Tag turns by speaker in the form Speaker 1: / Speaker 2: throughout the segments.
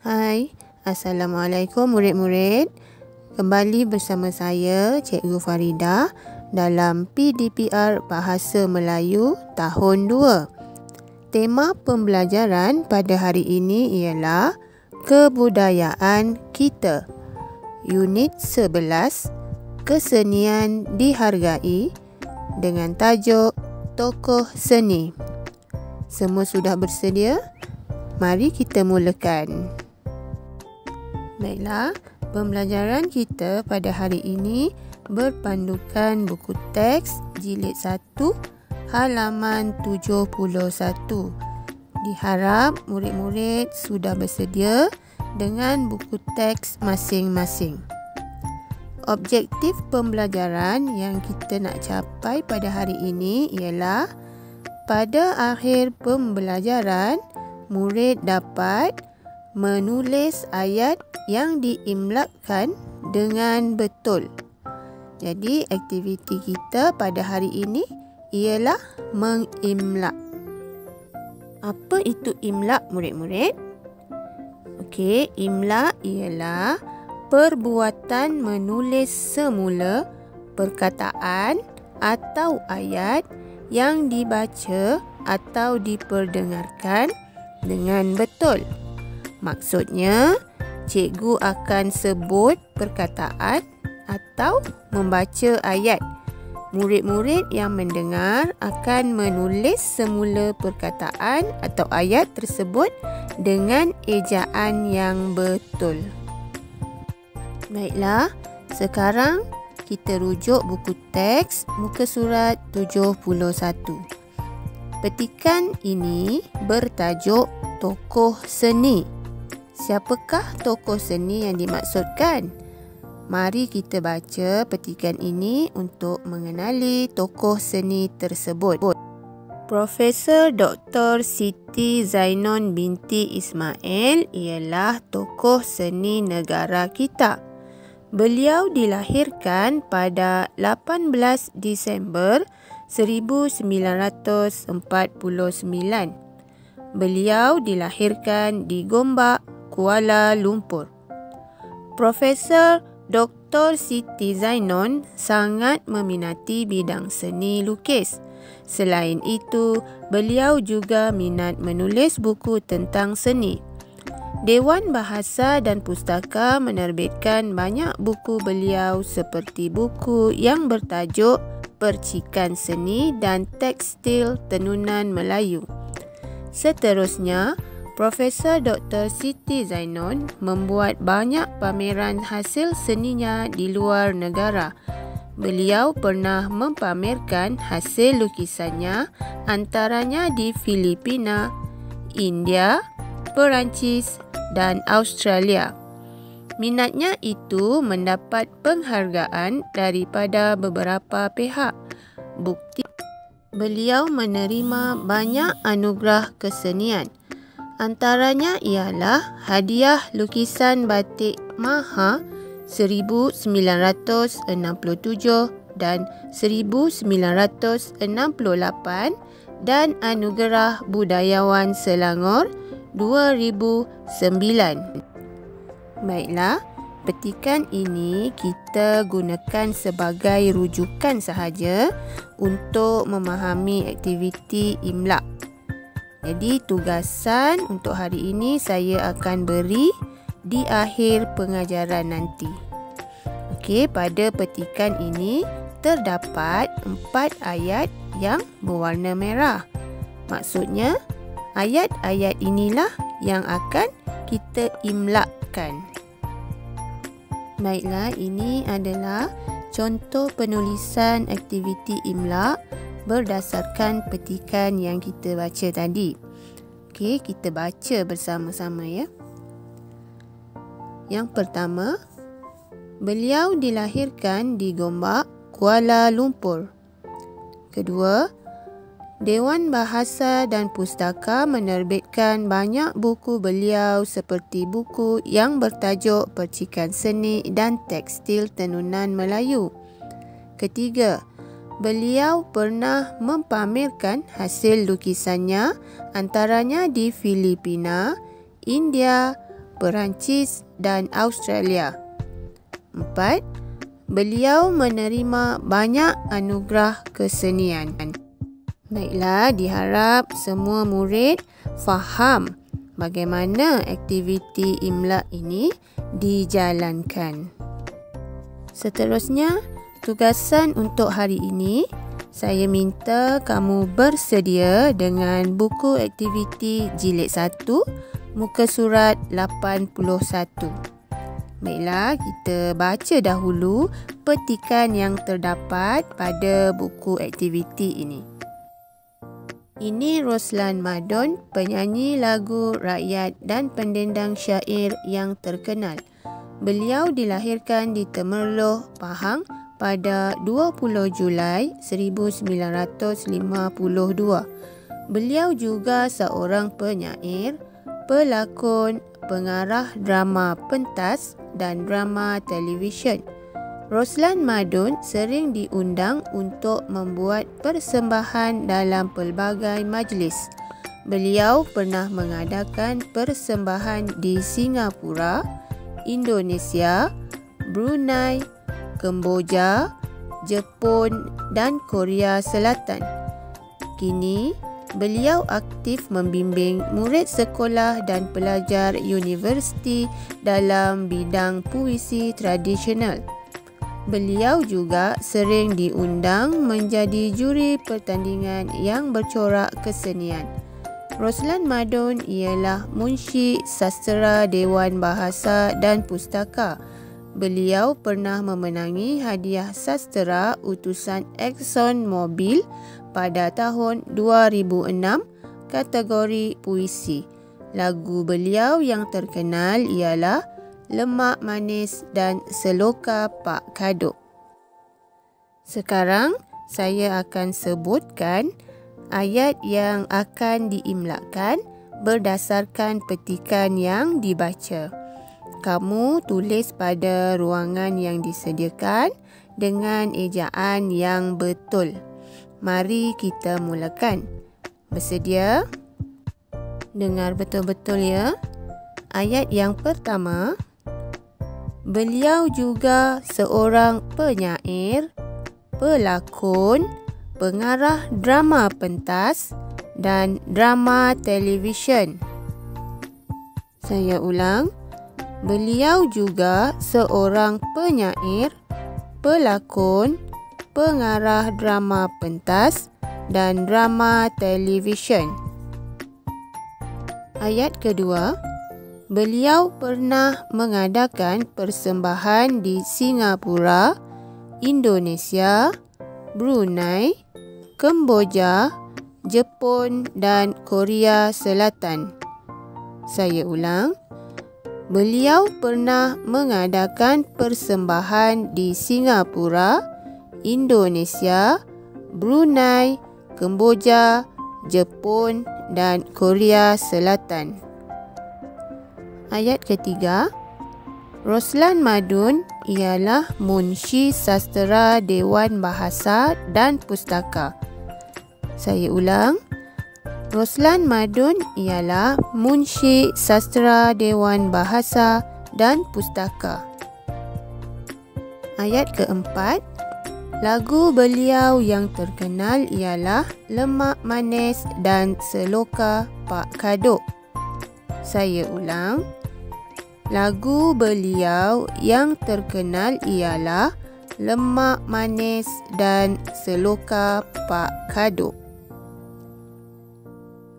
Speaker 1: Hai, Assalamualaikum murid-murid. Kembali bersama saya, Cikgu Farida dalam PDPR Bahasa Melayu tahun 2. Tema pembelajaran pada hari ini ialah Kebudayaan Kita. Unit 11, Kesenian Dihargai dengan tajuk Tokoh Seni. Semua sudah bersedia? Mari kita mulakan. Baiklah, pembelajaran kita pada hari ini berpandukan buku teks jilid 1 halaman 71. Diharap murid-murid sudah bersedia dengan buku teks masing-masing. Objektif pembelajaran yang kita nak capai pada hari ini ialah pada akhir pembelajaran, murid dapat menulis ayat yang diimlakkan dengan betul. Jadi, aktiviti kita pada hari ini ialah mengimlak. Apa itu imlak, murid-murid? Okey, imlak ialah perbuatan menulis semula perkataan atau ayat yang dibaca atau diperdengarkan dengan betul. Maksudnya, cikgu akan sebut perkataan atau membaca ayat. Murid-murid yang mendengar akan menulis semula perkataan atau ayat tersebut dengan ejaan yang betul. Baiklah, sekarang kita rujuk buku teks muka surat 71. Petikan ini bertajuk Tokoh Seni. Siapakah tokoh seni yang dimaksudkan? Mari kita baca petikan ini untuk mengenali tokoh seni tersebut. Profesor Dr. Siti Zainon binti Ismail ialah tokoh seni negara kita. Beliau dilahirkan pada 18 Disember 1949. Beliau dilahirkan di Gombak, Kuala Lumpur. Profesor Dr. Siti Zainon sangat meminati bidang seni lukis. Selain itu, beliau juga minat menulis buku tentang seni. Dewan Bahasa dan Pustaka menerbitkan banyak buku beliau seperti buku yang bertajuk Percikan Seni dan Tekstil Tenunan Melayu. Seterusnya, Profesor Dr. Siti Zainon membuat banyak pameran hasil seninya di luar negara. Beliau pernah mempamerkan hasil lukisannya antaranya di Filipina, India, Perancis dan Australia. Minatnya itu mendapat penghargaan daripada beberapa pihak. Bukti beliau menerima banyak anugerah kesenian. Antaranya ialah hadiah lukisan batik Maha 1967 dan 1968 dan anugerah budayawan Selangor 2009. Baiklah, petikan ini kita gunakan sebagai rujukan sahaja untuk memahami aktiviti imlak. Jadi, tugasan untuk hari ini saya akan beri di akhir pengajaran nanti. Okey, pada petikan ini terdapat 4 ayat yang berwarna merah. Maksudnya, ayat-ayat inilah yang akan kita imlakkan. Baiklah, ini adalah contoh penulisan aktiviti imlak berdasarkan petikan yang kita baca tadi. Okey, kita baca bersama-sama ya. Yang pertama, beliau dilahirkan di Gombak, Kuala Lumpur. Kedua, Dewan Bahasa dan Pustaka menerbitkan banyak buku beliau seperti buku yang bertajuk Percikan Seni dan Tekstil Tenunan Melayu. Ketiga, beliau pernah mempamerkan hasil lukisannya antaranya di Filipina, India, Perancis dan Australia. 4. Beliau menerima banyak anugerah kesenian. Baiklah, diharap semua murid faham bagaimana aktiviti imla ini dijalankan. Seterusnya, tugasan untuk hari ini, saya minta kamu bersedia dengan buku aktiviti jilid 1, muka surat 81. Baiklah, kita baca dahulu petikan yang terdapat pada buku aktiviti ini. Ini Roslan Madon, penyanyi lagu rakyat dan pendendang syair yang terkenal. Beliau dilahirkan di Temerloh, Pahang pada 20 Julai 1952. Beliau juga seorang penyair, pelakon, pengarah drama pentas dan drama televisyen. Roslan Madon sering diundang untuk membuat persembahan dalam pelbagai majlis. Beliau pernah mengadakan persembahan di Singapura, Indonesia, Brunei, Kemboja, Jepun dan Korea Selatan. Kini, beliau aktif membimbing murid sekolah dan pelajar universiti dalam bidang puisi tradisional. Beliau juga sering diundang menjadi juri pertandingan yang bercorak kesenian. Roslan Madon ialah munshi sastera Dewan Bahasa dan Pustaka. Beliau pernah memenangi hadiah sastera utusan Exxon Mobil pada tahun 2006 kategori puisi. Lagu beliau yang terkenal ialah Lemak Manis dan Seloka Pak Kadok. Sekarang saya akan sebutkan ayat yang akan diimlakan berdasarkan petikan yang dibaca. Kamu tulis pada ruangan yang disediakan dengan ejaan yang betul. Mari kita mulakan. Bersedia? Dengar betul-betul ya. Ayat yang pertama. Beliau juga seorang penyair, pelakon, pengarah drama pentas dan drama televisyen. Saya ulang. Beliau juga seorang penyair, pelakon, pengarah drama pentas dan drama televisyen. Ayat kedua, beliau pernah mengadakan persembahan di Singapura, Indonesia, Brunei, Kemboja, Jepun dan Korea Selatan. Saya ulang. Beliau pernah mengadakan persembahan di Singapura, Indonesia, Brunei, Kemboja, Jepun dan Korea Selatan. Ayat ketiga, Roslan Madon ialah munshi sastera Dewan Bahasa dan Pustaka. Saya ulang. Roslan Madon ialah munshi sastera Dewan Bahasa dan Pustaka. Ayat keempat, lagu beliau yang terkenal ialah Lemak Manis dan Seloka Pak Kadok. Saya ulang. Lagu beliau yang terkenal ialah Lemak Manis dan Seloka Pak Kadok.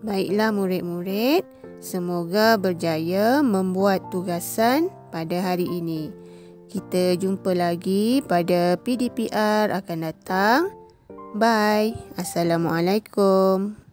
Speaker 1: Baiklah murid-murid, semoga berjaya membuat tugasan pada hari ini. Kita jumpa lagi pada PDPR akan datang. Bye. Assalamualaikum.